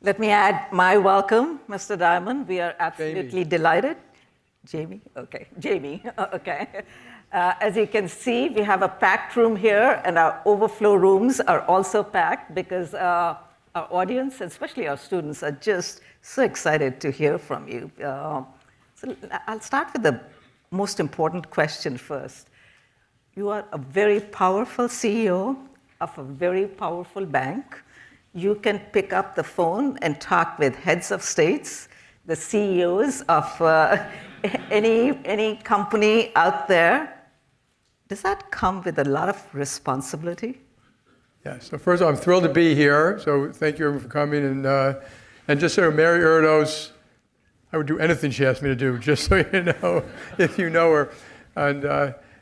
Let me add my welcome, Mr. Dimon. We are absolutely Jamie. delighted. Jamie? Okay, Jamie, okay. As you can see, we have a packed room here, and our overflow rooms are also packed because our audience, especially our students, are just so excited to hear from you. So I'll start with the most important question first. You are a very powerful CEO of a very powerful bank. You can pick up the phone and talk with heads of states, the CEOs of any company out there. Does that come with a lot of responsibility? Yeah, so first of all, I'm thrilled to be here. So thank you everyone for coming. And just so Mary Erdos, I would do anything she asked me to do, just so you know, if you know her. And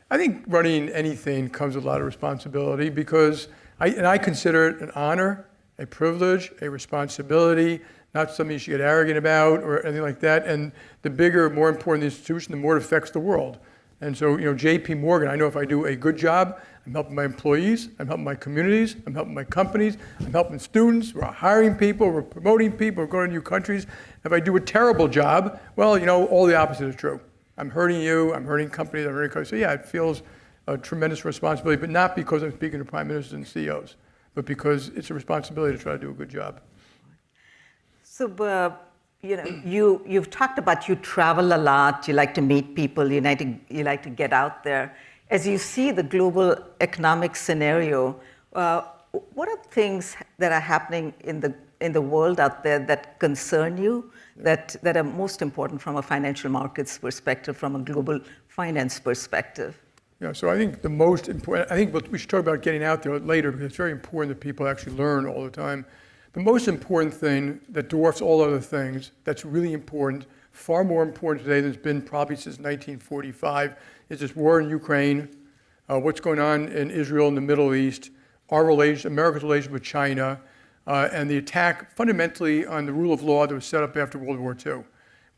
I think running anything comes with a lot of responsibility because I consider it an honor, a privilege, a responsibility, not something you should get arrogant about or anything like that. And the bigger, more important the institution, the more it affects the world. And so, JP Morgan, I know if I do a good job, I'm helping my employees, I'm helping my communities, I'm helping my companies, I'm helping students, we're hiring people, we're promoting people, we're going to new countries. If I do a terrible job, well, all the opposite is true. I'm hurting you, I'm hurting companies, I'm hurting countries. So yeah, it feels a tremendous responsibility, but not because I'm speaking to prime ministers and CEOs, but because it's a responsibility to try to do a good job. So, you've talked about you travel a lot, you like to meet people, you like to get out there. As you see the global economic scenario, what are things that are happening in the world out there that concern you, that are most important from a financial markets perspective, from a global finance perspective? Yeah, so I think the most important, we should talk about getting out there later because it's very important that people actually learn all the time. The most important thing that dwarfs all other things, that's really important, far more important today than it's been probably since 1945, is this war in Ukraine, what's going on in Israel and the Middle East, America's relationship with China, and the attack fundamentally on the rule of law that was set up after World War II.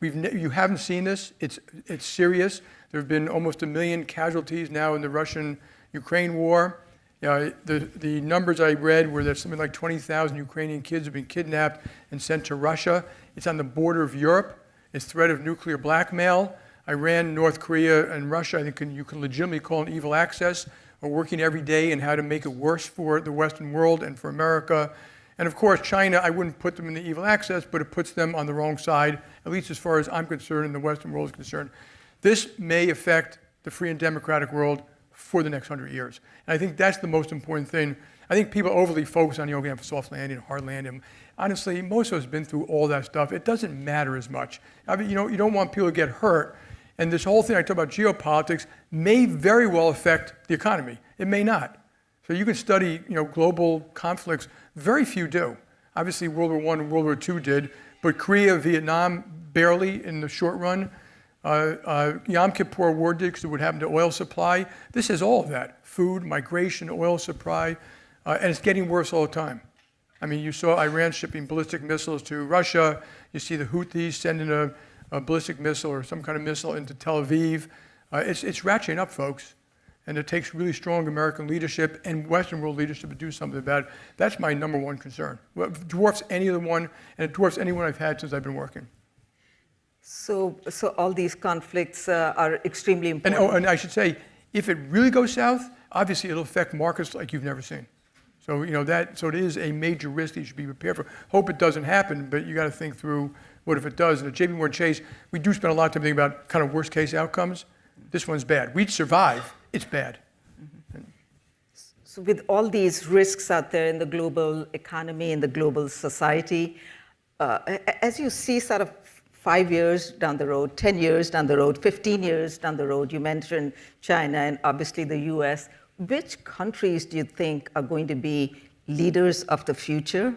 You haven't seen this, it's serious. There have been almost 1 million casualties now in the Russian-Ukraine war. The numbers I read were that something like 20,000 Ukrainian kids have been kidnapped and sent to Russia. It's on the border of Europe. It's threat of nuclear blackmail. Iran, North Korea, and Russia, I think you can legitimately call an evil axis, are working every day in how to make it worse for the Western world and for America. And of course, China, I wouldn't put them in the evil axis, but it puts them on the wrong side, at least as far as I'm concerned and the Western world is concerned. This may affect the free and democratic world for the next 100 years. And I think that's the most important thing. I think people overly focus on, going to have a soft landing, a hard landing. Honestly, most of us have been through all that stuff. It doesn't matter as much. I mean, you don't want people to get hurt. And this whole thing I talk about geopolitics may very well affect the economy. It may not. So you can study, global conflicts. Very few do. Obviously, World War I and World War II did, but Korea, Vietnam, barely in the short run. Yom Kippur War did because of what happened to oil supply. This is all of that. Food, migration, oil supply, and it's getting worse all the time. I mean, you saw Iran shipping ballistic missiles to Russia. You see the Houthis sending a ballistic missile or some kind of missile into Tel Aviv. It's ratcheting up, folks. And it takes really strong American leadership and Western world leadership to do something about it. That's my number one concern. It dwarfs any other one, and it dwarfs any one I've had since I've been working. So all these conflicts are extremely important. And I should say, if it really goes south, obviously it'll affect markets like you've never seen. So so it is a major risk that you should be prepared for. Hope it doesn't happen, but you got to think through what if it does. And at JPMorganChase, we do spend a lot of time thinking about kind of worst case outcomes. This one's bad. We'd survive. It's bad. Mm-hmm. So with all these risks out there in the global economy, in the global society, as you see sort of 5 years down the road, 10 years down the road, 15 years down the road, you mentioned China and obviously the US, which countries do you think are going to be leaders of the future?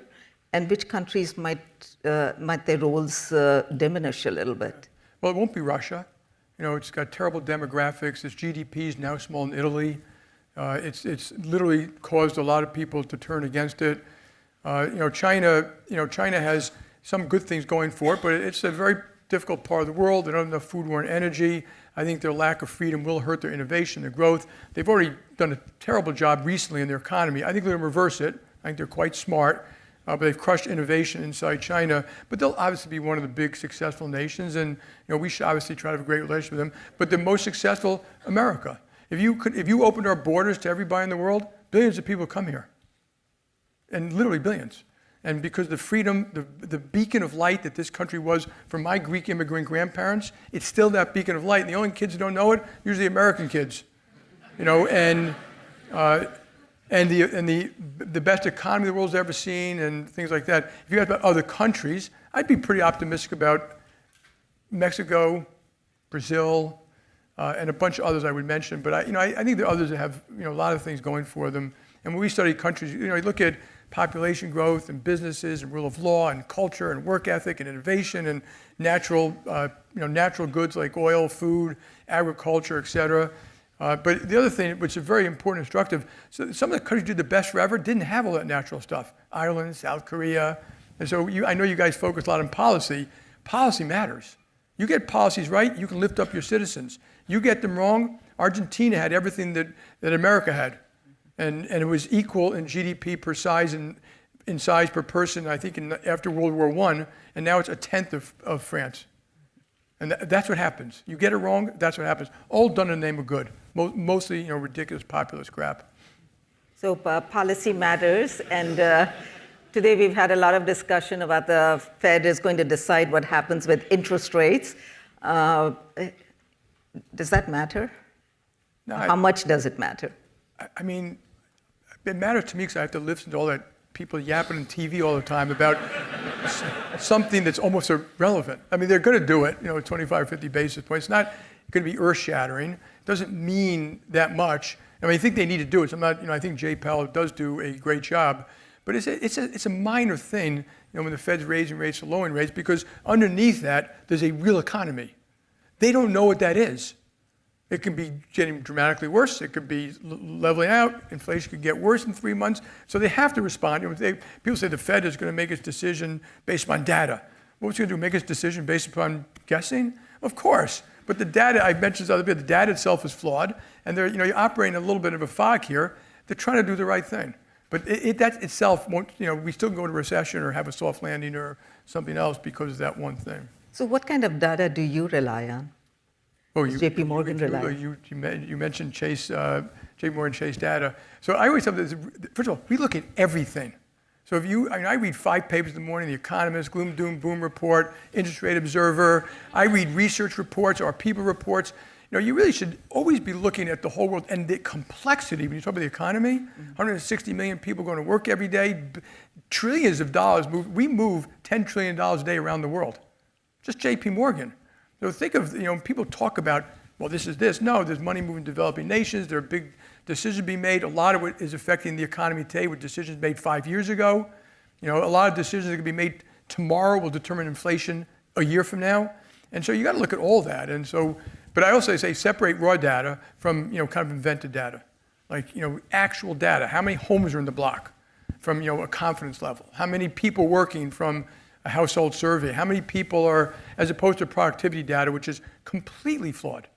And which countries might their roles diminish a little bit? Well, it won't be Russia. It's got terrible demographics. Its GDP is now small in Italy. It's literally caused a lot of people to turn against it. China has some good things going for it, but it's a very difficult part of the world. They don't have enough food, war, and energy. I think their lack of freedom will hurt their innovation, their growth. They've already done a terrible job recently in their economy. I think they're going to reverse it. I think they're quite smart. but they've crushed innovation inside China. But they'll obviously be one of the big successful nations, and we should obviously try to have a great relationship with them. But the most successful, America. If you opened our borders to everybody in the world, billions of people come here, and literally billions. And because the freedom, the beacon of light that this country was for my Greek immigrant grandparents, it's still that beacon of light. And the only kids who don't know it, usually American kids, and the best economy the world's ever seen and things like that. If you ask about other countries, I'd be pretty optimistic about Mexico, Brazil, and a bunch of others I would mention. But I think there are others that have a lot of things going for them. And when we study countries, you look at population growth and businesses and rule of law and culture and work ethic and innovation and natural goods like oil, food, agriculture, et cetera. But the other thing, which is very important and instructive, so some of the countries who did the best forever didn't have all that natural stuff. Ireland, South Korea. And so I know you guys focus a lot on policy. Policy matters. You get policies right, you can lift up your citizens. You get them wrong, Argentina had everything that America had. And it was equal in GDP per size and in size per person, I think, after World War I, and now it's a tenth of France. And that's what happens. You get it wrong, that's what happens. All done in the name of good. Mostly, ridiculous populist crap. So policy matters, and today we've had a lot of discussion about the Fed is going to decide what happens with interest rates. Does that matter? No, How much does it matter? I mean, it matters to me because I have to listen to all that people yapping on TV all the time about something that's almost irrelevant. I mean, they're going to do it, 25, 50 basis points. It's not going to be earth-shattering. It doesn't mean that much. I mean, I think they need to do it. So I'm not, I think Jay Powell does do a great job. But it's a minor thing, when the Fed's raising rates or lowering rates, because underneath that, there's a real economy. They don't know what that is. It could be getting dramatically worse. It could be leveling out. Inflation could get worse in 3 months. So they have to respond. People say the Fed is going to make its decision based upon data. What's it going to do, make its decision based upon guessing? Of course. But the data, I mentioned this other bit, the data itself is flawed. And you're operating a little bit of a fog here. They're trying to do the right thing. But that itself won't, we still go into recession or have a soft landing or something else because of that one thing. So what kind of data do you rely on? Oh, JPMorgan rely? You mentioned Chase, JPMorganChase data. So I always have this, first of all, we look at everything. So I read 5 papers in the morning, The Economist, Gloom, Doom, Boom Report, Interest Rate Observer. I read research reports or people reports. You really should always be looking at the whole world and the complexity. When you talk about the economy, 160 million people going to work every day, trillions of dollars move. We move $10 trillion a day around the world. Just JP Morgan. So think of, people talk about, well, this is this. No, there's money moving to developing nations. There are big decisions being made. A lot of it is affecting the economy today with decisions made 5 years ago. A lot of decisions that can be made tomorrow will determine inflation a year from now. And so you got to look at all that. And so, but I also say separate raw data from, kind of invented data. Like, actual data. How many homes are in the block from, a confidence level? How many people working from a household survey? How many people are, as opposed to productivity data, which is completely flawed,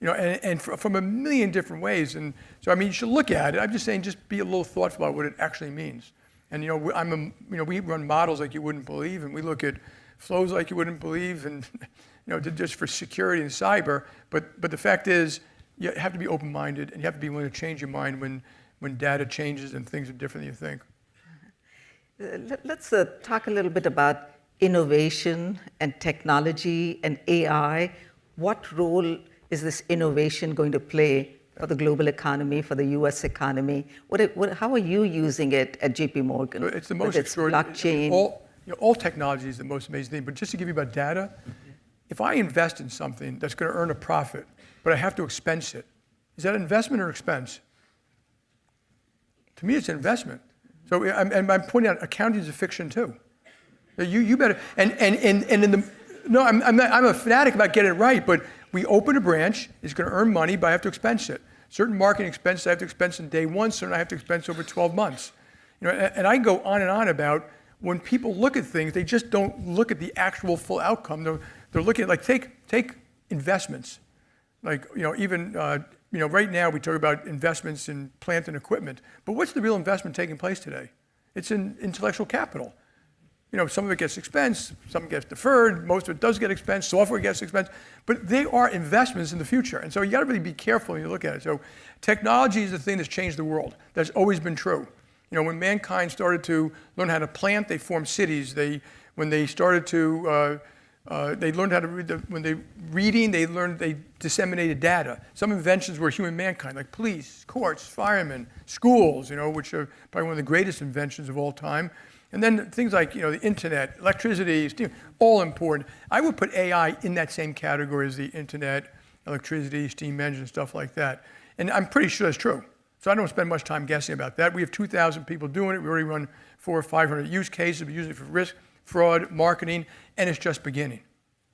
and from a million different ways. And so, you should look at it. I'm just saying, just be a little thoughtful about what it actually means. And, we run models like you wouldn't believe, and we look at flows like you wouldn't believe, and, just for security and cyber. But the fact is, you have to be open-minded, and you have to be willing to change your mind when data changes and things are different than you think. Let's talk a little bit about innovation and technology and AI. What role is this innovation going to play for the global economy, for the US economy? How are you using it at JP Morgan? It's the most extraordinary. Blockchain. All technology is the most amazing thing. But just to give you about data, if I invest in something that's going to earn a profit, but I have to expense it, is that an investment or expense? To me, it's an investment. So, and I'm pointing out, accounting is a fiction too. You better, I'm a fanatic about getting it right, but we open a branch, it's going to earn money, but I have to expense it. Certain marketing expenses I have to expense in day one, certain I have to expense over 12 months. And I go on and on about when people look at things, they just don't look at the actual full outcome. They're looking at, like, take investments. Like, right now we talk about investments in plant and equipment, but what's the real investment taking place today? It's in intellectual capital. Some of it gets expensed, some gets deferred, most of it does get expensed, software gets expensed, but they are investments in the future. And so you gotta really be careful when you look at it. So technology is the thing that's changed the world. That's always been true. When mankind started to learn how to plant, they formed cities. When they started to, they learned how to read, they disseminated data. Some inventions were human mankind, like police, courts, firemen, schools, which are probably one of the greatest inventions of all time. And then things like, the internet, electricity, steam, all important. I would put AI in that same category as the internet, electricity, steam engine, stuff like that. And I'm pretty sure that's true. So I don't spend much time guessing about that. We have 2,000 people doing it. We already run 400 or 500 use cases. We use it for risk, fraud, marketing, and it's just beginning.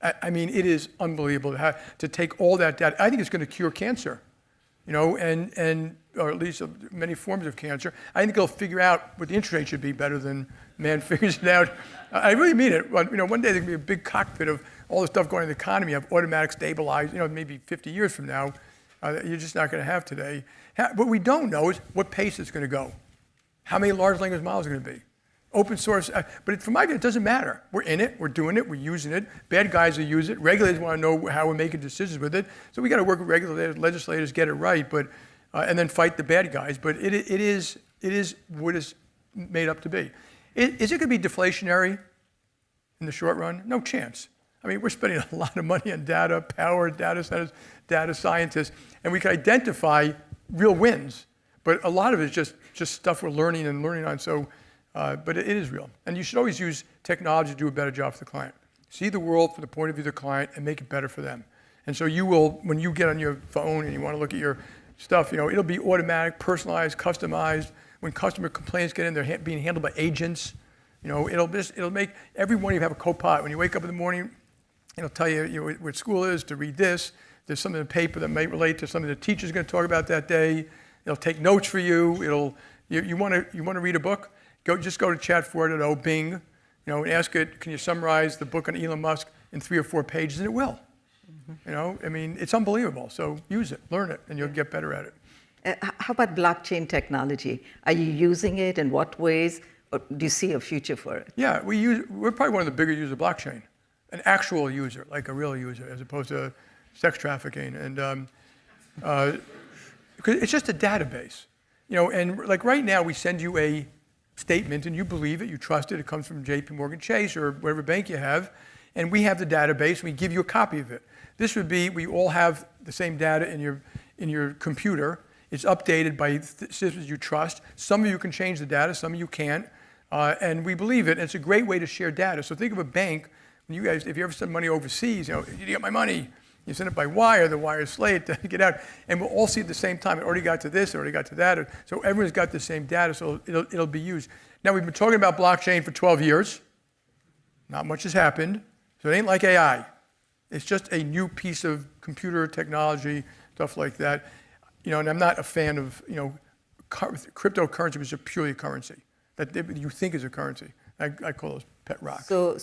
I mean, it is unbelievable to take all that data. I think it's going to cure cancer, or at least many forms of cancer. I think they'll figure out what the interest rate should be better than man figures it out. I really mean it. One day there's going to be a big cockpit of all the stuff going in the economy, of automatic stabilized, maybe 50 years from now, you're just not going to have today. What we don't know is what pace it's going to go. How many large language models are going to be? Open source, but from my view, it doesn't matter. We're in it, we're doing it, we're using it. Bad guys will use it. Regulators want to know how we're making decisions with it. So we got to work with regulators, legislators, get it right, and then fight the bad guys. But it is what it's made up to be. Is it going to be deflationary in the short run? No chance. I mean, we're spending a lot of money on data, power, data centers, data scientists, and we can identify real wins. But a lot of it is just stuff we're learning on. So. But it is real. And you should always use technology to do a better job for the client. See the world from the point of view of the client and make it better for them. And so you will, when you get on your phone and you want to look at your stuff, it'll be automatic, personalized, customized. When customer complaints get in, they're being handled by agents. It'll make every morning you have a co-pilot. When you wake up in the morning, it'll tell you, what school is, to read this. There's something in the paper that may relate to something the teacher's going to talk about that day. It'll take notes for you. You want to read a book? Just go to Chat 4.0, Bing, and ask it, can you summarize the book on Elon Musk in 3 or 4 pages, and it will. I mean, it's unbelievable. So use it, learn it, and you'll get better at it. How about blockchain technology? Are you using it? In what ways? Or do you see a future for it? Yeah, we're probably one of the bigger users of blockchain, an actual user, like a real user, as opposed to sex trafficking. And because it's just a database, and like right now we send you a statement and you believe it, you trust it, it comes from JPMorganChase or whatever bank you have, and we have the database and we give you a copy of it. This would be, we all have the same data in your computer. It's updated by systems you trust. Some of you can change the data, some of you can't, and we believe it, and it's a great way to share data. So think of a bank, when you guys, if you ever send money overseas, you get my money. You send it by wire, the wire is slate to get out, and we'll all see at the same time. It already got to this, it already got to that. So everyone's got the same data, so it'll be used. Now, we've been talking about blockchain for 12 years. Not much has happened, so it ain't like AI. It's just a new piece of computer technology, stuff like that. And I'm not a fan of, cryptocurrency, which is purely a currency that you think is a currency. I call those pet rocks. Okay.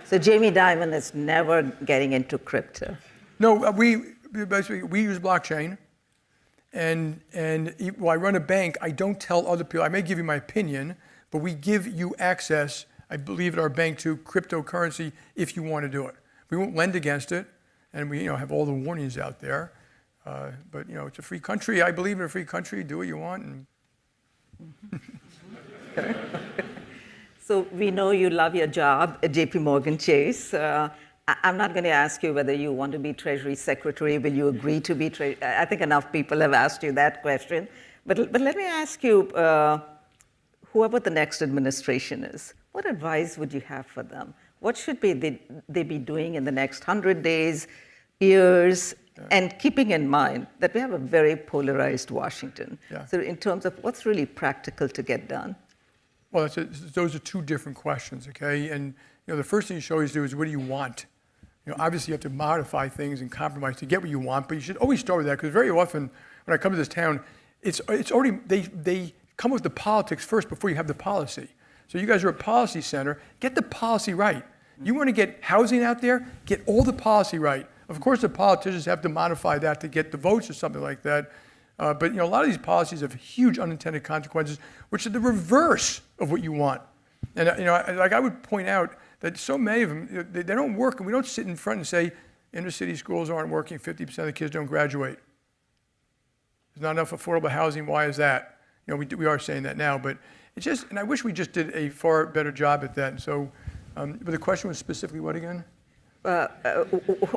So Jamie Dimon is never getting into crypto. No, we use blockchain, and while I run a bank, I don't tell other people. I may give you my opinion, but we give you access, I believe, at our bank to cryptocurrency if you want to do it. We won't lend against it, and we have all the warnings out there. But it's a free country. I believe in a free country. Do what you want. And So we know you love your job at JPMorganChase. I'm not going to ask you whether you want to be Treasury Secretary. Will you agree to be Treasury? I think enough people have asked you that question. But let me ask you, whoever the next administration is, what advice would you have for them? What should they be doing in the next 100 days, years, and keeping in mind that we have a very polarized Washington. Yeah. So in terms of what's really practical to get done? Well, those are two different questions, okay? And the first thing you should always do is, what do you want? Obviously you have to modify things and compromise to get what you want, but you should always start with that, because very often when I come to this town, it's already, they come with the politics first before you have the policy. So you guys are a policy center, get the policy right. You want to get housing out there, get all the policy right. Of course, the politicians have to modify that to get the votes or something like that. But a lot of these policies have huge unintended consequences, which are the reverse of what you want. And I would point out that so many of them, they don't work, and we don't sit in front and say, inner city schools aren't working, 50% of the kids don't graduate. There's not enough affordable housing, why is that? We are saying that now, but it's just, and I wish we just did a far better job at that. And so, but the question was specifically what again?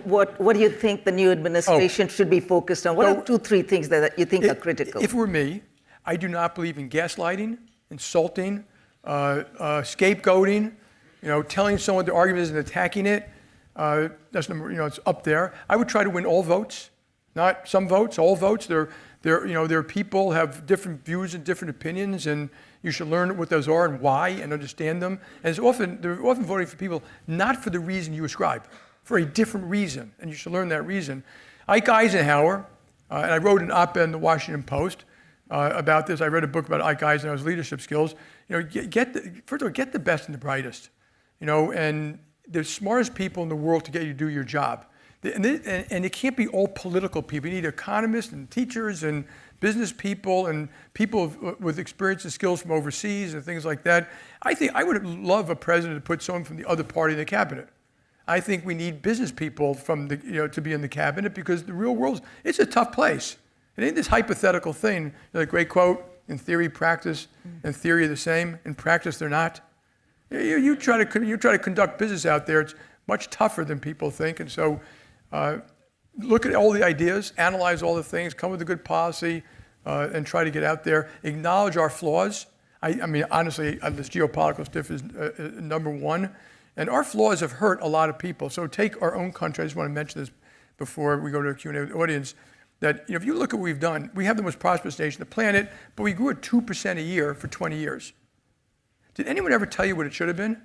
What do you think the new administration should be focused on? What are 2-3 things that you think are critical? If it were me, I do not believe in gaslighting, insulting, scapegoating, telling someone their argument is and attacking it. That's it's up there. I would try to win all votes, not some votes, all votes. There are people have different views and different opinions, and you should learn what those are and why and understand them. And they're often voting for people not for the reason you ascribe, for a different reason, and you should learn that reason. Ike Eisenhower, and I wrote an op-ed in the Washington Post about this. I read a book about Ike Eisenhower's leadership skills. First of all, get the best and the brightest, and the smartest people in the world to get you to do your job. And it can't be all political people. You need economists and teachers and business people and people with experience and skills from overseas and things like that. I think I would love a president to put someone from the other party in the cabinet. I think we need business people to be in the cabinet because the real world, it's a tough place. It ain't this hypothetical thing. The great quote, in theory, practice, in theory are the same, in practice they're not. You try to conduct business out there, it's much tougher than people think. And so look at all the ideas, analyze all the things, come with a good policy, and try to get out there. Acknowledge our flaws. I mean, honestly, this geopolitical stuff is number one. And our flaws have hurt a lot of people. So take our own country. I just want to mention this before we go to a Q&A with the audience, that if you look at what we've done, we have the most prosperous nation on the planet, but we grew at 2% a year for 20 years. Did anyone ever tell you what it should have been? It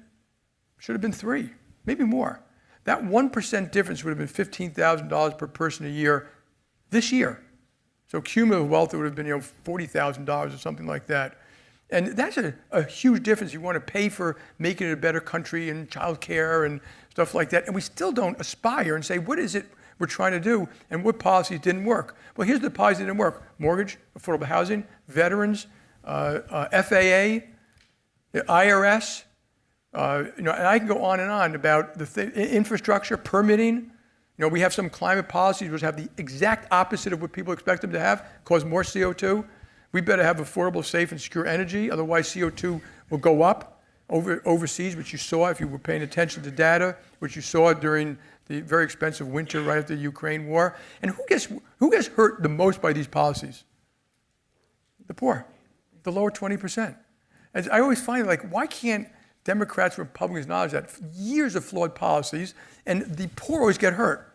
should have been 3, maybe more. That 1% difference would have been $15,000 per person a year this year. So cumulative wealth, it would have been $40,000 or something like that. And that's a huge difference. You want to pay for making it a better country and childcare and stuff like that. And we still don't aspire and say, what is it we're trying to do and what policies didn't work? Well, here's the policies that didn't work. Mortgage, affordable housing, veterans, FAA, the IRS, and I can go on and on about the infrastructure, permitting. We have some climate policies which have the exact opposite of what people expect them to have, cause more CO2. We better have affordable, safe, and secure energy. Otherwise, CO2 will go up overseas, which you saw if you were paying attention to data, which you saw during the very expensive winter right after the Ukraine war. And who gets hurt the most by these policies? The poor, the lower 20%. As I always find, why can't Democrats and Republicans acknowledge that? Years of flawed policies, and the poor always get hurt.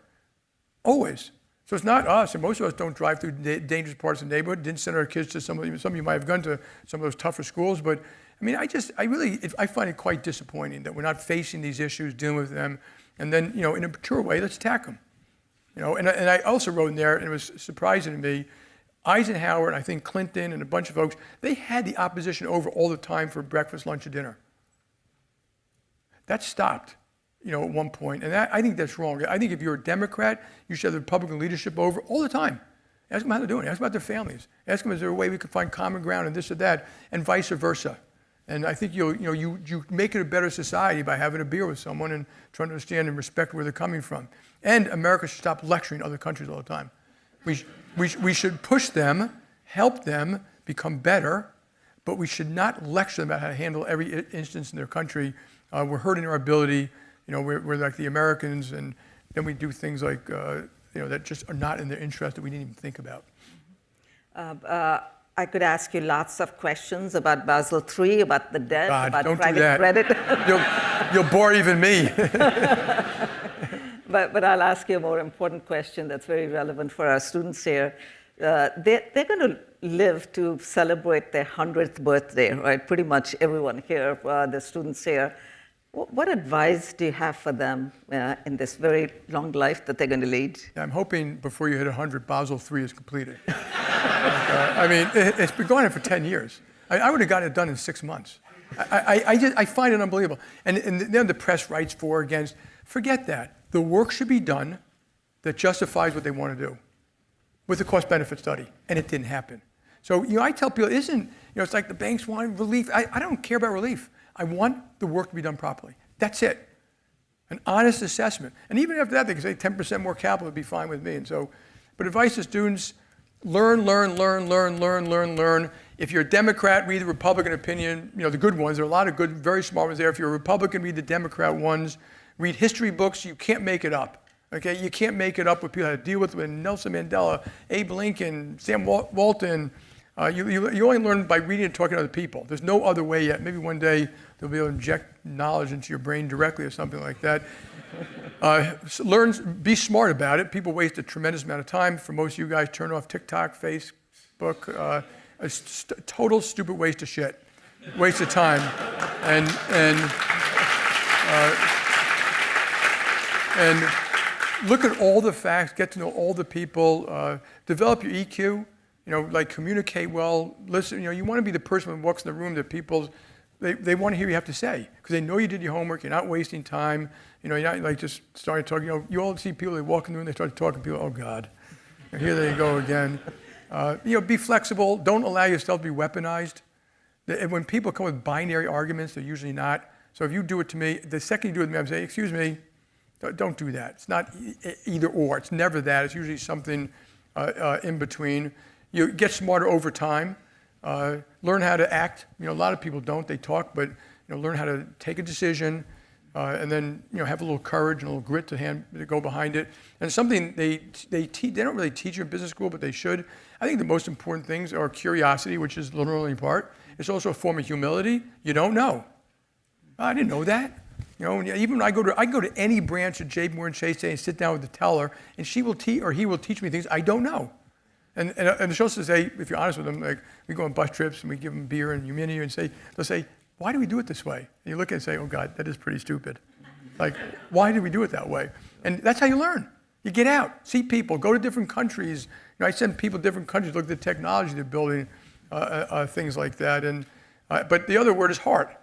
Always. So it's not us, and most of us don't drive through dangerous parts of the neighborhood, didn't send our kids to some of you might have gone to some of those tougher schools, but I mean, I find it quite disappointing that we're not facing these issues, dealing with them, and then, in a mature way, let's attack them. And I also wrote in there, and it was surprising to me, Eisenhower and I think Clinton and a bunch of folks, they had the opposition over all the time for breakfast, lunch, and dinner. That stopped, at one point, and I think that's wrong. I think if you're a Democrat, you should have the Republican leadership over all the time. Ask them how they're doing. Ask them about their families. Ask them, is there a way we could find common ground and this or that, and vice versa. And I think you make it a better society by having a beer with someone and trying to understand and respect where they're coming from. And America should stop lecturing other countries all the time. We should push them, help them become better, but we should not lecture them about how to handle every instance in their country. We're hurting our ability. We're like the Americans, and then we do things like that just are not in their interest that we didn't even think about. I could ask you lots of questions about Basel III, about the debt, about private credit. You'll bore even me. But I'll ask you a more important question that's very relevant for our students here. They're going to live to celebrate their 100th birthday, right? Pretty much everyone here, the students here. What advice do you have for them in this very long life that they're going to lead? I'm hoping before you hit 100, Basel III is completed. I mean, it's been going on for 10 years. I would have gotten it done in 6 months. I find it unbelievable. And then the press writes for or against. Forget that. The work should be done that justifies what they want to do. with a cost-benefit study, and it didn't happen. So, I tell people, it's like the banks want relief. I don't care about relief. I want the work to be done properly. That's it. An honest assessment. And even after that, they can say 10% more capital would be fine with me. And so, but advice to students, learn. If you're a Democrat, read the Republican opinion, the good ones. There are a lot of good, very smart ones there. If you're a Republican, read the Democrat ones. Read history books. You can't make it up. Okay, you can't make it up with people how to deal with Nelson Mandela, Abe Lincoln, Sam Walton. You only learn by reading and talking to other people. There's no other way yet. Maybe one day they'll be able to inject knowledge into your brain directly or something like that. Be smart about it. People waste a tremendous amount of time. For most of you guys, turn off TikTok, Facebook. Total stupid waste of shit. Waste of time. And look at all the facts, get to know all the people, develop your EQ, communicate well, listen, you want to be the person who walks in the room that people, they want to hear what you have to say, because they know you did your homework, you're not wasting time, you're not like just starting talking, you all see people, they walk in the room, they start talking, people, oh God, here they go again. Be flexible, don't allow yourself to be weaponized. When people come with binary arguments, they're usually not. So if you do it to me, the second you do it to me, I'm saying, excuse me, don't do that. It's not either or. It's never that. It's usually something in between. You get smarter over time. Learn how to act. A lot of people don't. They talk, but learn how to take a decision, and then have a little courage and a little grit to go behind it. And something they don't really teach you in business school, but they should. I think the most important things are curiosity, which is the learning part. It's also a form of humility. You don't know. I didn't know that. Even when I go to any branch at JPMorganChase and sit down with the teller, and she will he will teach me things I don't know. And the show says, say, if you're honest with them, like we go on bus trips and we give them beer and humidity and they'll say, why do we do it this way? And you look at it and say, oh God, that is pretty stupid. Like, why do we do it that way? And that's how you learn. You get out, see people, go to different countries. I send people to different countries, look at the technology they're building, things like that. But the other word is heart.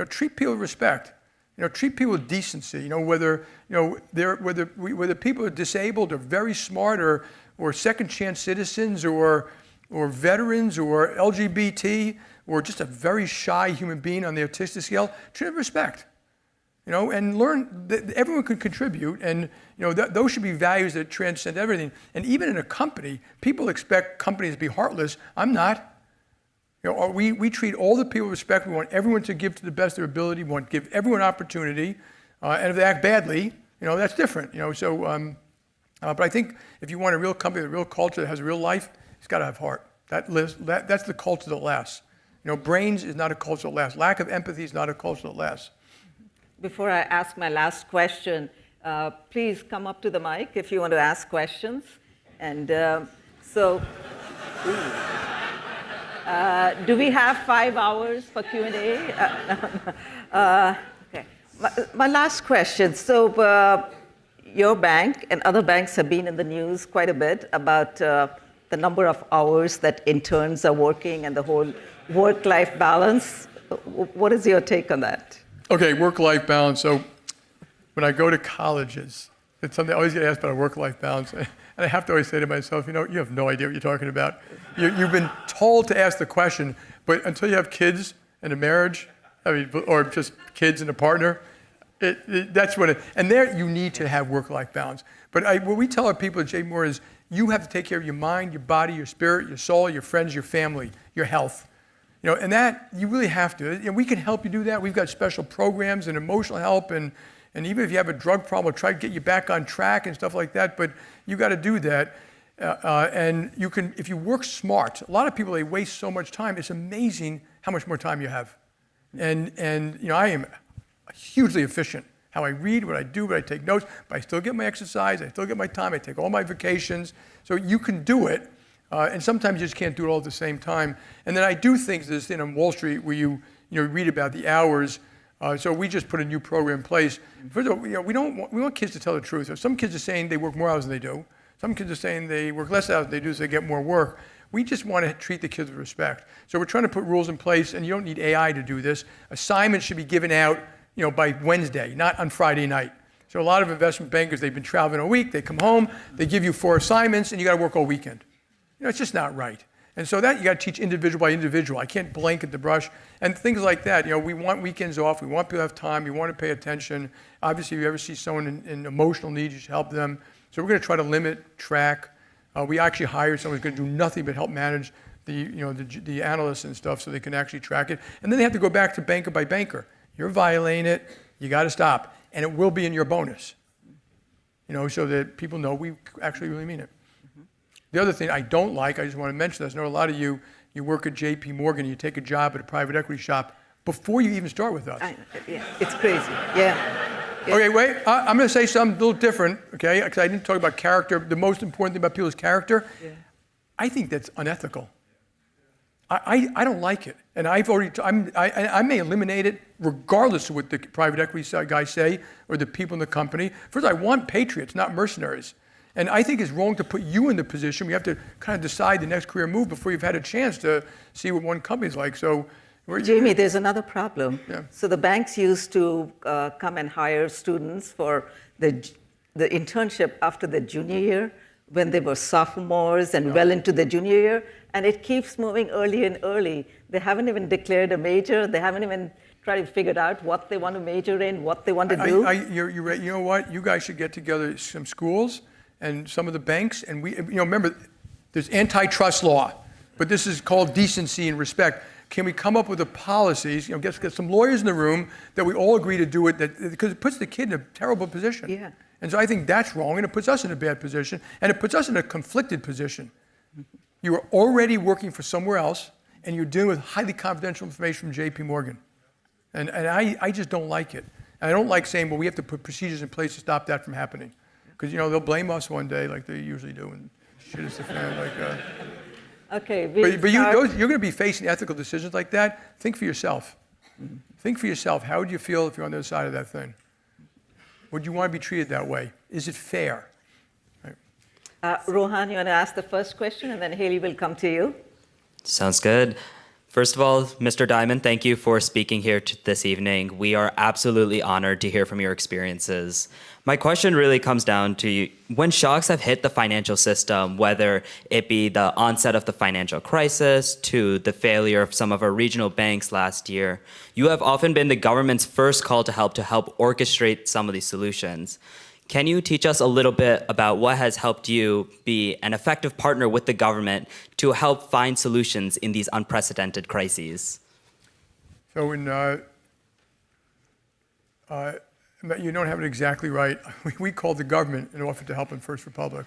Treat people with respect. Treat people with decency. Whether people are disabled or very smart or second chance citizens or veterans or LGBT or just a very shy human being on the autistic scale, treat them with respect. And learn that everyone can contribute, and those should be values that transcend everything. And even in a company, people expect companies to be heartless. I'm not. We treat all the people with respect. We want everyone to give to the best of their ability. We want to give everyone opportunity. And if they act badly, that's different. But I think if you want a real company, a real culture that has a real life, it's got to have heart. That's the culture that lasts. Brains is not a culture that lasts. Lack of empathy is not a culture that lasts. Before I ask my last question, please come up to the mic if you want to ask questions. And do we have 5 hours for Q&A? Okay. My last question. So your bank and other banks have been in the news quite a bit about the number of hours that interns are working and the whole work-life balance. What is your take on that? Okay, work-life balance. So when I go to colleges, it's something I always get asked about work-life balance. And I have to always say to myself, you have no idea what you're talking about. You've been told to ask the question, but until you have kids and a marriage, or just kids and a partner, that's when and there you need to have work-life balance. But what we tell our people at JPMorgan is you have to take care of your mind, your body, your spirit, your soul, your friends, your family, your health. And that you really have to. And we can help you do that. We've got special programs and emotional help, and even if you have a drug problem, we'll try to get you back on track and stuff like that. But you got to do that. And you can, if you work smart. A lot of people, they waste so much time. It's amazing how much more time you have. And I am hugely efficient. How I read, what I do, what I take notes, but I still get my exercise, I still get my time, I take all my vacations. So you can do it, and sometimes you just can't do it all at the same time. And then I do think there's this thing on Wall Street where you read about the hours. So we just put a new program in place. First of all, we want kids to tell the truth. So some kids are saying they work more hours than they do. Some kids are saying they work less hours than they do, so they get more work. We just want to treat the kids with respect. So we're trying to put rules in place, and you don't need AI to do this. Assignments should be given out by Wednesday, not on Friday night. So a lot of investment bankers, they've been traveling a week, they come home, they give you 4 assignments, and you got to work all weekend. it's just not right. And so that you got to teach individual by individual. I can't blanket the brush and things like that. We want weekends off. We want people to have time. We want to pay attention. Obviously, if you ever see someone in emotional need, you should help them. So we're going to try to limit, track. We actually hired someone who's going to do nothing but help manage the analysts and stuff so they can actually track it. And then they have to go back to banker by banker. You're violating it. You got to stop. And it will be in your bonus. So that people know we actually really mean it. The other thing I don't like, I just want to mention this, I know a lot of you work at JPMorgan, you take a job at a private equity shop before you even start with us. Yeah, it's crazy, yeah. Okay, wait, I'm going to say something a little different, okay, because I didn't talk about character. The most important thing about people is character. Yeah. I think that's unethical. I don't like it. And I may eliminate it regardless of what the private equity guys say or the people in the company. First, I want patriots, not mercenaries. And I think it's wrong to put you in the position. We have to kind of decide the next career move before you've had a chance to see what one company's like. So, Jamie, there's another problem. Yeah. So the banks used to come and hire students for the internship after the junior year when they were sophomores and well into the junior year. And it keeps moving early and early. They haven't even declared a major. They haven't even tried to figure out what they want to major in, what they want to do. You're right. You know what? You guys should get together some schools and some of the banks, and remember, there's antitrust law, but this is called decency and respect. Can we come up with the policies, get some lawyers in the room that we all agree to do it, because it puts the kid in a terrible position. Yeah. And so I think that's wrong, and it puts us in a bad position, and it puts us in a conflicted position. You are already working for somewhere else, and you're dealing with highly confidential information from JPMorgan. And I just don't like it. And I don't like saying, well, we have to put procedures in place to stop that from happening. Because they'll blame us one day like they usually do and shit us the fan. Okay. But you're going to be facing ethical decisions like that. Think for yourself. Think for yourself. How would you feel if you're on the other side of that thing? Would you want to be treated that way? Is it fair? Right. Rohan, you want to ask the first question, and then Haley will come to you. Sounds good. First of all, Mr. Dimon, thank you for speaking here this evening. We are absolutely honored to hear from your experiences. My question really comes down to when shocks have hit the financial system, whether it be the onset of the financial crisis to the failure of some of our regional banks last year, you have often been the government's first call to help orchestrate some of these solutions. Can you teach us a little bit about what has helped you be an effective partner with the government to help find solutions in these unprecedented crises? So you don't have it exactly right. We called the government and offered to help in First Republic.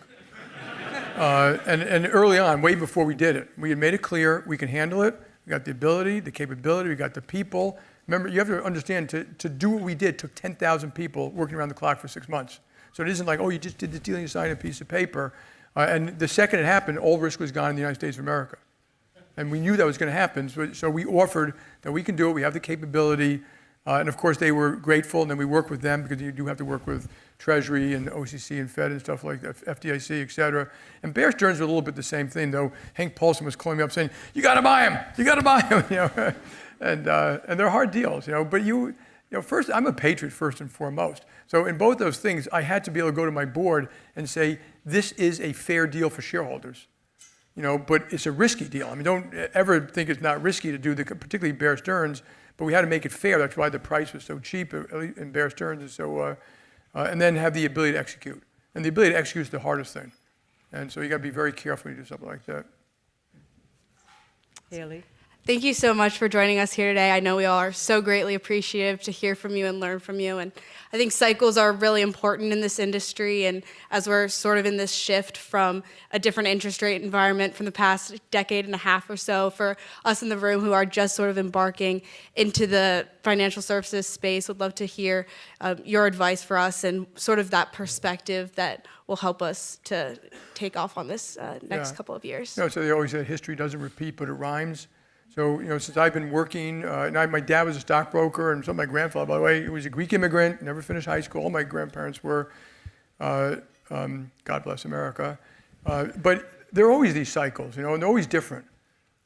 And early on, way before we did it, we had made it clear we can handle it. We got the ability, the capability, we got the people. Remember, you have to understand, to do what we did took 10,000 people working around the clock for 6 months. So it isn't like, oh, you just did the deal and you signed a piece of paper. And the second it happened, all risk was gone in the United States of America. And we knew that was going to happen. So we offered that we can do it, we have the capability. And of course, they were grateful, and then we worked with them because you do have to work with Treasury and OCC and Fed and stuff like that, FDIC, et cetera. And Bear Stearns were a little bit the same thing, though. Hank Paulson was calling me up saying, you got to buy him, you got to buy him, And they're hard deals, But first, I'm a patriot first and foremost. So in both those things, I had to be able to go to my board and say, this is a fair deal for shareholders. But it's a risky deal. I mean, don't ever think it's not risky to do particularly Bear Stearns, but we had to make it fair. That's why the price was so cheap in Bear Stearns, and so, and then have the ability to execute. And the ability to execute is the hardest thing. And so you got to be very careful when you do something like that. Haley. Thank you so much for joining us here today. I know we all are so greatly appreciative to hear from you and learn from you. And I think cycles are really important in this industry. And as we're sort of in this shift from a different interest rate environment from the past decade and a half or so, for us in the room who are just sort of embarking into the financial services space, would love to hear your advice for us and sort of that perspective that will help us to take off on this next couple of years. So they always say history doesn't repeat, but it rhymes. So, since I've been working, and my dad was a stockbroker, and so my grandfather, by the way, he was a Greek immigrant, never finished high school. All my grandparents were, God bless America. But there are always these cycles, and they're always different.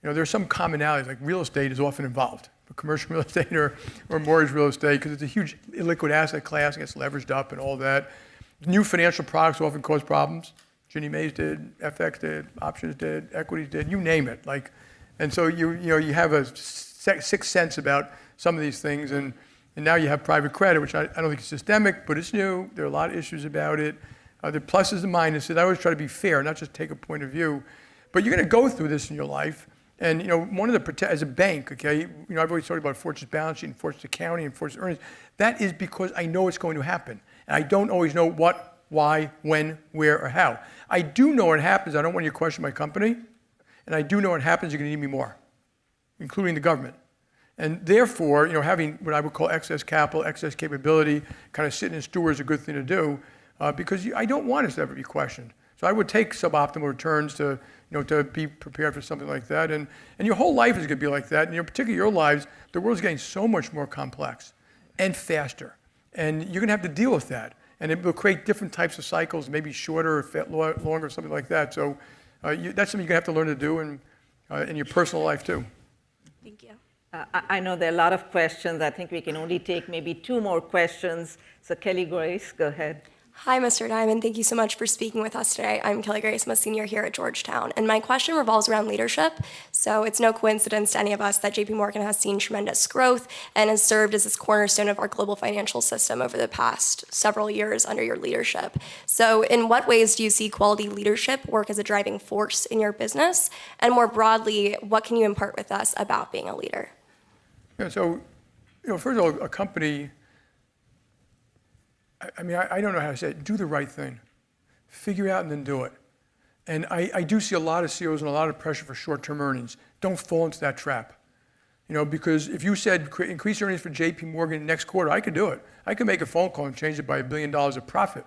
There's some commonalities, like real estate is often involved, commercial real estate or mortgage real estate, because it's a huge illiquid asset class, and gets leveraged up and all that. New financial products often cause problems. Ginnie Mae's did, FX did, options did, equities did, you name it. And so you have a sixth sense about some of these things, and now you have private credit, which I don't think is systemic, but it's new. There are a lot of issues about it. There are pluses and minuses. I always try to be fair, not just take a point of view. But you're going to go through this in your life, and one of the as a bank, okay, I've always talked about Fortune's balance sheet and Fortune's accounting and Fortune's earnings. That is because I know it's going to happen, and I don't always know what, why, when, where, or how. I do know what happens. I don't want you to question my company, and I do know what happens. You're going to need me more, including the government. And therefore, having what I would call excess capital, excess capability, kind of sitting in store is a good thing to do, because I don't want us to ever be questioned. So I would take suboptimal returns to be prepared for something like that. And your whole life is going to be like that. And particularly your lives, the world's getting so much more complex and faster. And you're going to have to deal with that. And it will create different types of cycles, maybe shorter or longer, something like that. So that's something you're going to have to learn to do in your personal life too. Thank you. I know there are a lot of questions. I think we can only take maybe 2 more questions. So Kelly Grace, go ahead. Hi, Mr. Dimon. Thank you so much for speaking with us today. I'm Kelly Grace. I'm a senior here at Georgetown, and my question revolves around leadership. So it's no coincidence to any of us that JPMorgan has seen tremendous growth and has served as this cornerstone of our global financial system over the past several years under your leadership. So in what ways do you see quality leadership work as a driving force in your business? And more broadly, what can you impart with us about being a leader? So, first of all, a company, I don't know how to say it. Do the right thing. Figure it out and then do it. And I do see a lot of CEOs and a lot of pressure for short-term earnings. Don't fall into that trap. Because if you said increase earnings for JPMorgan next quarter, I could do it. I could make a phone call and change it by $1 billion of profit.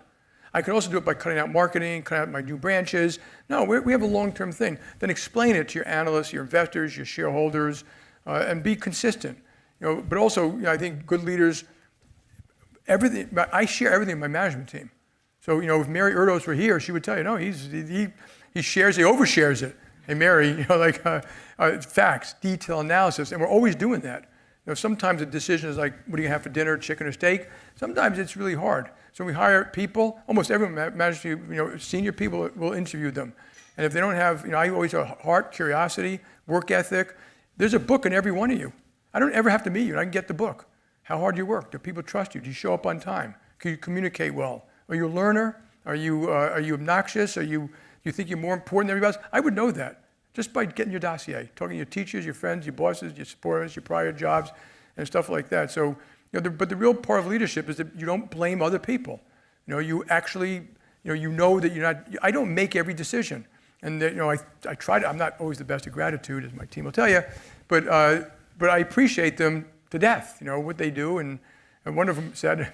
I could also do it by cutting out marketing, cutting out my new branches. No, we have a long-term thing. Then explain it to your analysts, your investors, your shareholders, and be consistent. But also, I think good leaders, I share everything with my management team. So, if Mary Erdos were here, she would tell you, no, he shares, he overshares it. Hey, Mary, facts, detail analysis, and we're always doing that. Sometimes the decision is like, what do you have for dinner, chicken or steak? Sometimes it's really hard. So we hire people, almost everyone manages to, senior people will interview them. And if they don't have, I always have heart, curiosity, work ethic. There's a book in every one of you. I don't ever have to meet you, and I can get the book. How hard do you work? Do people trust you? Do you show up on time? Can you communicate well? Are you a learner? Are you obnoxious? Do you think you're more important than everybody else? I would know that just by getting your dossier, talking to your teachers, your friends, your bosses, your supporters, your prior jobs, and stuff like that. So, but the real part of leadership is that you don't blame other people. You actually, that you're not. I don't make every decision, and I try to. I'm not always the best at gratitude, as my team will tell you, but I appreciate them to death, what they do. And one of them said,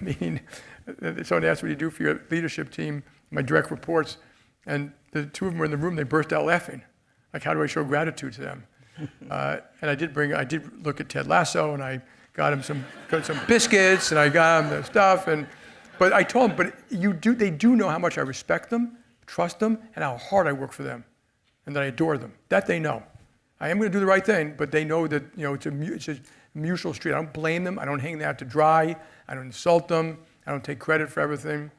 someone asked what do you do for your leadership team, my direct reports, and the 2 of them were in the room, they burst out laughing. Like, how do I show gratitude to them? And I did look at Ted Lasso, and I got him some biscuits, and I got him the stuff, but I told them, they do know how much I respect them, trust them, and how hard I work for them, and that I adore them. That they know. I am going to do the right thing, but they know that it's a mutual street. I don't blame them. I don't hang them out to dry. I don't insult them. I don't take credit for everything.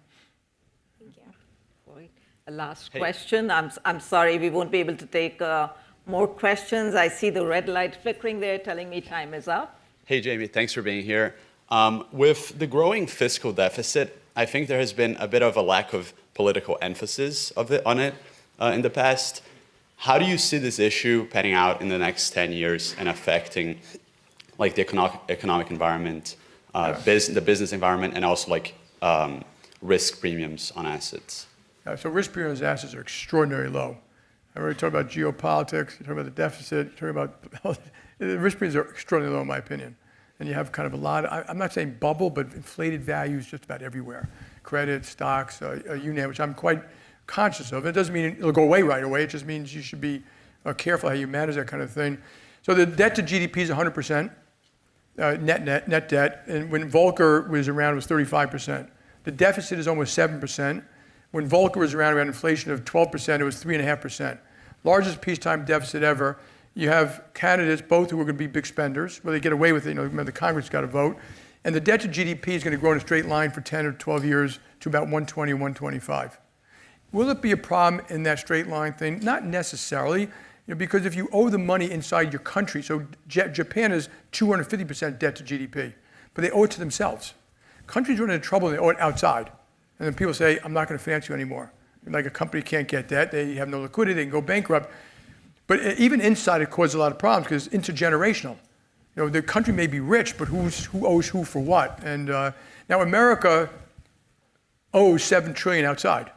Thank you. A last question. I'm sorry, we won't be able to take more questions. I see the red light flickering there, telling me time is up. Hey, Jamie, thanks for being here. With the growing fiscal deficit, I think there has been a bit of a lack of political emphasis on it in the past. How do you see this issue panning out in the next 10 years and affecting the economic environment, the business environment, and also risk premiums on assets? So risk premiums on assets are extraordinarily low. I already talked about geopolitics, you talk about the deficit, you talk about the risk premiums are extraordinarily low in my opinion. And you have kind of a lot I'm not saying bubble, but inflated values just about everywhere. Credit, stocks, you name it, which I'm quite conscious of. It doesn't mean it'll go away right away. It just means you should be careful how you manage that kind of thing. So the debt to GDP is 100%, net debt. And when Volcker was around, it was 35%. The deficit is almost 7%. When Volcker was around, we had inflation of 12%. It was 3.5%. Largest peacetime deficit ever. You have candidates, both who are going to be big spenders, where they get away with it. Remember, the Congress got to vote. And the debt to GDP is going to grow in a straight line for 10 or 12 years to about 120, 125. Will it be a problem in that straight line thing? Not necessarily, because if you owe the money inside your country, so Japan is 250% debt to GDP, but they owe it to themselves. Countries run into trouble and they owe it outside. And then people say, I'm not going to finance you anymore. Like a company can't get debt, they have no liquidity, they can go bankrupt. But even inside it causes a lot of problems because it's intergenerational. The country may be rich, but who owes who for what? And now America owes $7 trillion outside.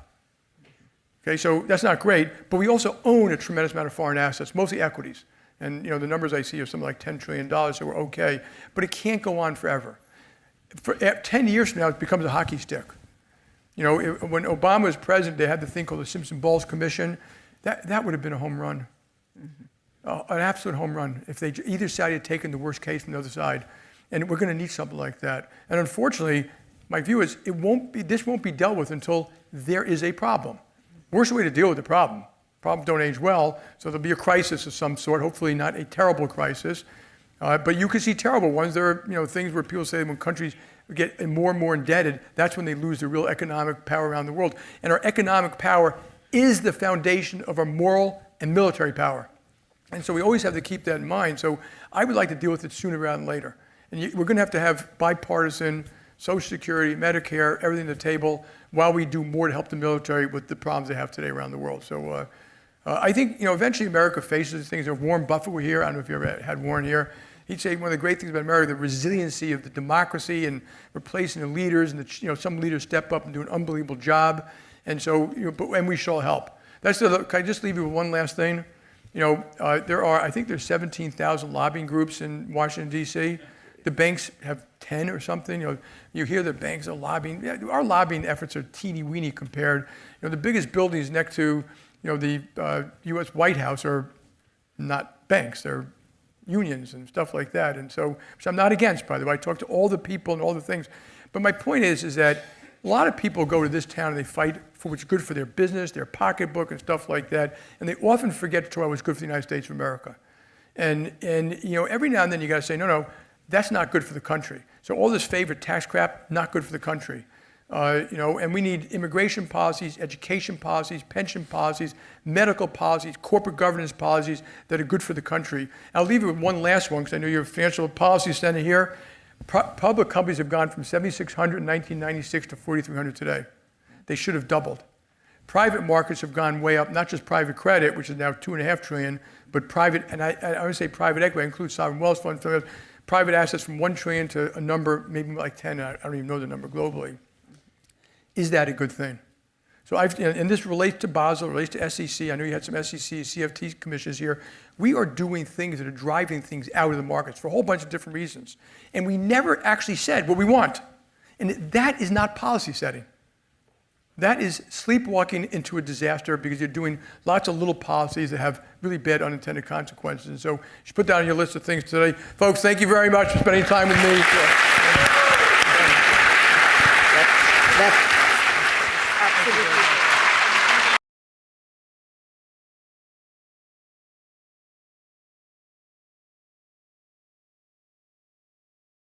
Okay, so that's not great, but we also own a tremendous amount of foreign assets, mostly equities. And the numbers I see are something like $10 trillion, so we're okay. But it can't go on forever. For 10 years from now, it becomes a hockey stick. When Obama was president, they had the thing called the Simpson-Bowles Commission. That would have been a home run, an absolute home run if they either side had taken the worst case from the other side. And we're going to need something like that. And unfortunately, my view is this won't be dealt with until there is a problem. Worst way to deal with the problem. Problems don't age well, so there'll be a crisis of some sort, hopefully not a terrible crisis. But you can see terrible ones. There are things where people say when countries get more and more indebted, that's when they lose their real economic power around the world. And our economic power is the foundation of our moral and military power. And so we always have to keep that in mind. So I would like to deal with it sooner rather than later. And we're going to have bipartisan, Social Security, Medicare, everything on the table, while we do more to help the military with the problems they have today around the world. So I think eventually America faces these things. If Warren Buffett were here, I don't know if you ever had Warren here, he'd say one of the great things about America, the resiliency of the democracy and replacing the leaders, and some leaders step up and do an unbelievable job. And so, and we should all help. Can I just leave you with one last thing? I think there's 17,000 lobbying groups in Washington, D.C. The banks have 10 or something. You hear the banks are lobbying. Yeah, our lobbying efforts are teeny-weeny compared. The biggest buildings next to the U.S. White House are not banks. They're unions and stuff like that. And so, which I'm not against, by the way. I talk to all the people and all the things. But my point is that a lot of people go to this town and they fight for what's good for their business, their pocketbook, and stuff like that. And they often forget to talk about what's good for the United States of America. And every now and then you got to say, no, that's not good for the country. So all this favorite tax crap, not good for the country. And we need immigration policies, education policies, pension policies, medical policies, corporate governance policies that are good for the country. I'll leave you with one last one, because I know you're a financial policy center here. Public companies have gone from 7,600 in 1996 to 4,300 today. They should have doubled. Private markets have gone way up, not just private credit, which is now $2.5 trillion, but private, and I would say private equity, includes sovereign wealth funds, private assets from $1 trillion to a number, maybe like 10, I don't even know the number globally. Is that a good thing? So and this relates to Basel, relates to SEC. I know you had some SEC, CFT commissions here. We are doing things that are driving things out of the markets for a whole bunch of different reasons. And we never actually said what we want. And that is not policy setting. That is sleepwalking into a disaster because you're doing lots of little policies that have really bad unintended consequences. And so you should put that on your list of things today. Folks, thank you very much for spending time with me. That's absolutely